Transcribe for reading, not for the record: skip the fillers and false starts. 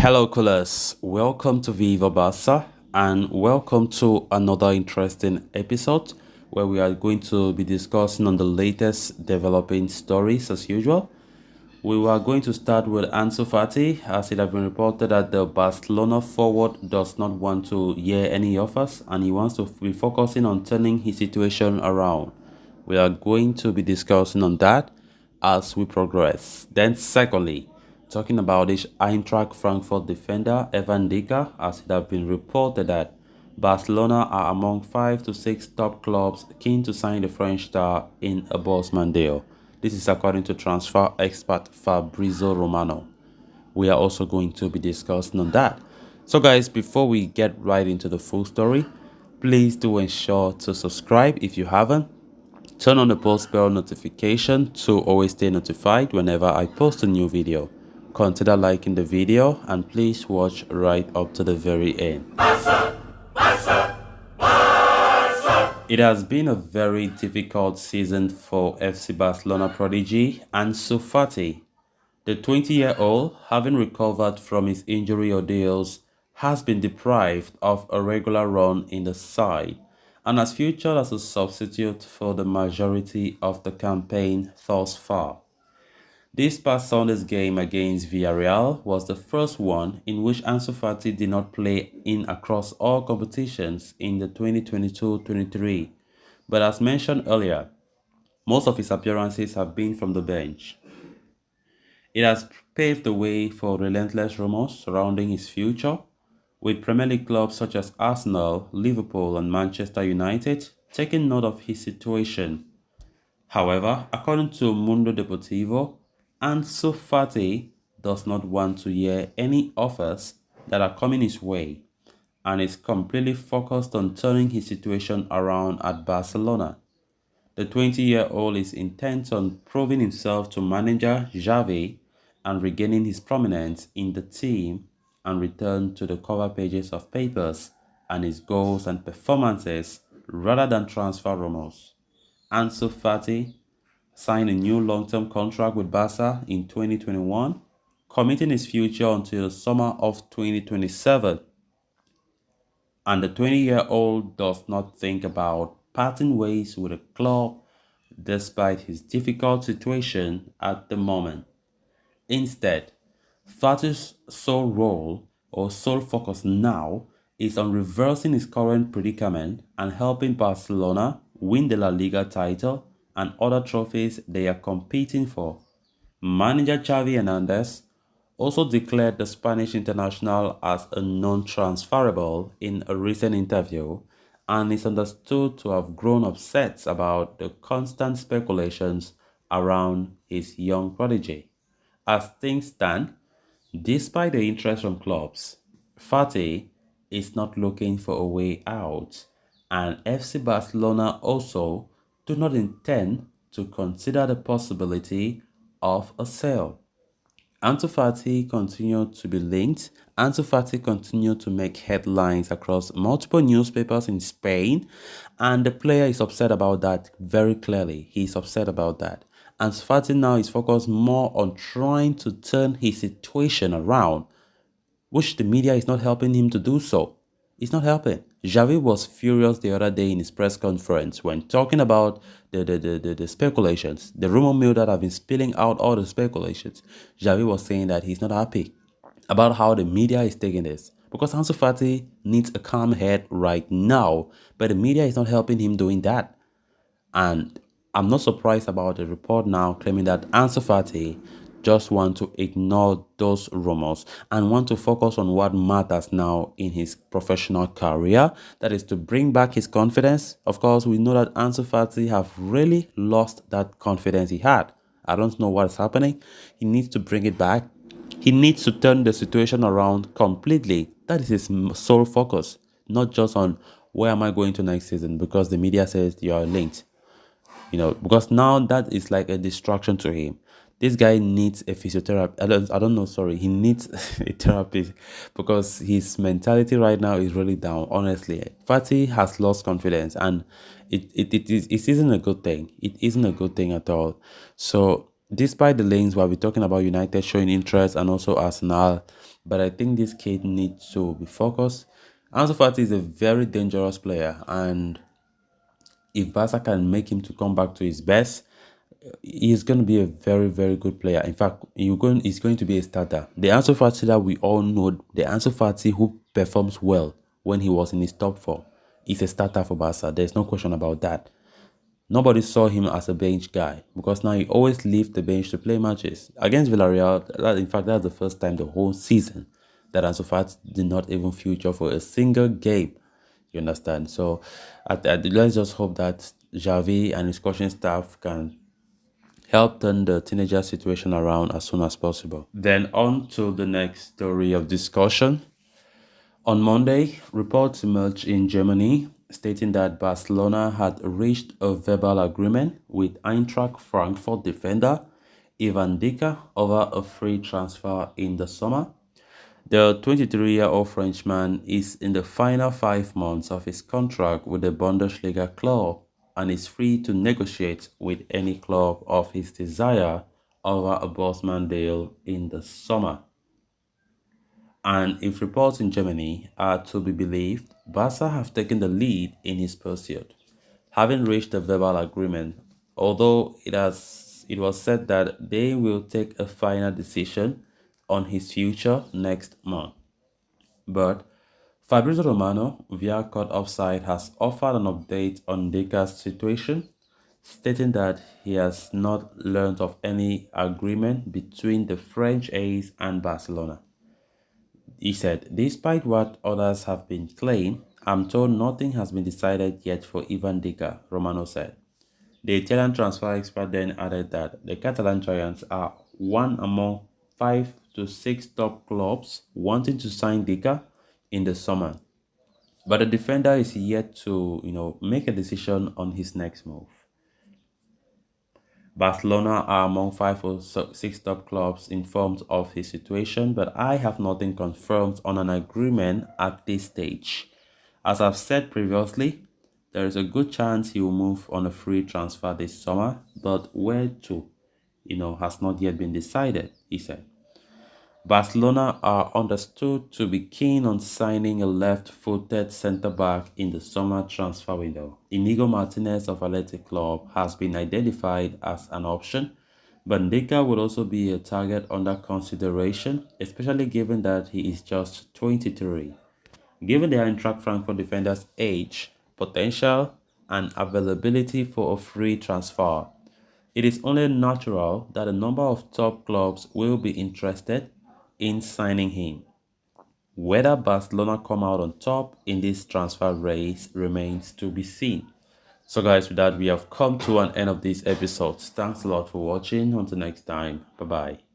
Hello, callers. Welcome to Viva Barca and welcome to another interesting episode where we are going to be discussing on the latest developing stories as usual. We were going to start with Ansu Fati, as it has been reported that the Barcelona forward does not want to hear any offers and he wants to be focusing on turning his situation around. We are going to be discussing on that as we progress. Then secondly, talking about this Eintracht Frankfurt defender Evan Dika, as it has been reported that Barcelona are among 5 to 6 top clubs keen to sign the French star in a Bosman deal. This is according to transfer expert Fabrizio Romano. We are also going to be discussing on that. So guys, before we get right into the full story, please do ensure to subscribe if you haven't. Turn on the post bell notification to always stay notified whenever I post a new video. Consider liking the video and please watch right up to the very end. It has been a very difficult season for FC Barcelona prodigy Ansu Fati. The 20-year-old, having recovered from his injury ordeals, has been deprived of a regular run in the side and has featured as a substitute for the majority of the campaign thus far. This past Sunday's game against Villarreal was the first one in which Ansu Fati did not play in across all competitions in the 2022-23. But as mentioned earlier, most of his appearances have been from the bench. It has paved the way for relentless rumors surrounding his future, with Premier League clubs such as Arsenal, Liverpool and Manchester United taking note of his situation. However, according to Mundo Deportivo, Ansu Fati does not want to hear any offers that are coming his way and is completely focused on turning his situation around at Barcelona. The 20-year-old is intent on proving himself to manager Xavi and regaining his prominence in the team and return to the cover pages of papers and his goals and performances rather than transfer rumors. Ansu Fati signed a new long-term contract with Barca in 2021, committing his future until the summer of 2027. And the 20-year-old does not think about parting ways with the club despite his difficult situation at the moment. Instead, Fati's sole role or sole focus now is on reversing his current predicament and helping Barcelona win the La Liga title and other trophies they are competing for. Manager Xavi Hernandez also declared the Spanish international as a non-transferable in a recent interview and is understood to have grown upset about the constant speculations around his young prodigy. As things stand, despite the interest from clubs, Fati is not looking for a way out, and FC Barcelona also do not intend to consider the possibility of a sale. Ansu Fati continued to be linked. Ansu Fati continued to make headlines across multiple newspapers in Spain, and the player is upset about that very clearly. He's upset about that. Ansu Fati now is focused more on trying to turn his situation around, which the media is not helping him to do so. It's not helping. Xavi was furious the other day in his press conference when talking about the speculations, the rumor mill that have been spilling out all the speculations. Xavi was saying that he's not happy about how the media is taking this because Ansu Fati needs a calm head right now, but the media is not helping him doing that. And I'm not surprised about the report now claiming that Ansu Fati just want to ignore those rumors and want to focus on what matters now in his professional career. That is to bring back his confidence. Of course, we know that Ansu Fati have really lost that confidence he had. I don't know what's happening. He needs to bring it back. He needs to turn the situation around completely. That is his sole focus, not just on where am I going to next season because the media says you are linked. Because now that is like a distraction to him. This guy needs a physiotherapist. I don't know, sorry. He needs a therapist because his mentality right now is really down, honestly. Fati has lost confidence and it isn't a good thing. It isn't a good thing at all. So, despite the lanes where we're talking about United showing interest and also Arsenal, But I think this kid needs to be focused. Ansu Fati is a very dangerous player, and if Barca can make him to come back to his best, he's going to be a very, very good player. In fact, he's going to be a starter. The Ansu Fati that we all know, the Ansu Fati who performs well when he was in his top form, is a starter for Barca. There's no question about that. Nobody saw him as a bench guy because now he always leaves the bench to play matches. Against Villarreal, in fact, that's the first time the whole season that Ansu Fati did not even feature for a single game. You understand? So let's just hope that Xavi and his coaching staff can help turn the teenager situation around as soon as possible. Then on to the next story of discussion. On Monday, reports emerged in Germany stating that Barcelona had reached a verbal agreement with Eintracht Frankfurt defender Ivan Dika over a free transfer in the summer. The 23-year-old Frenchman is in the final 5 months of his contract with the Bundesliga club and is free to negotiate with any club of his desire over a Bosman deal in the summer. And if reports in Germany are to be believed, Barca have taken the lead in his pursuit, having reached a verbal agreement, although it was said that they will take a final decision on his future next month. But Fabrizio Romano, via Court Offside, has offered an update on Deka's situation, stating that he has not learned of any agreement between the French ace and Barcelona. He said, despite what others have been claiming, I'm told nothing has been decided yet for Ivan Deka, Romano said. The Italian transfer expert then added that the Catalan Giants are one among 5 to 6 top clubs wanting to sign Deka in the summer. But the defender is yet to, make a decision on his next move. Barcelona are among 5 or 6 top clubs informed of his situation, but I have nothing confirmed on an agreement at this stage. As I've said previously, there is a good chance he will move on a free transfer this summer, but where to, has not yet been decided, he said. Barcelona are understood to be keen on signing a left-footed centre-back in the summer transfer window. Inigo Martinez of Athletic Club has been identified as an option, but Ndeka would also be a target under consideration, especially given that he is just 23. Given the Eintracht Frankfurt defender's age, potential, and availability for a free transfer, it is only natural that a number of top clubs will be interested in signing him. Whether Barcelona come out on top in this transfer race remains to be seen. So guys, with that, we have come to an end of this episode. Thanks a lot for watching. Until next time, bye bye.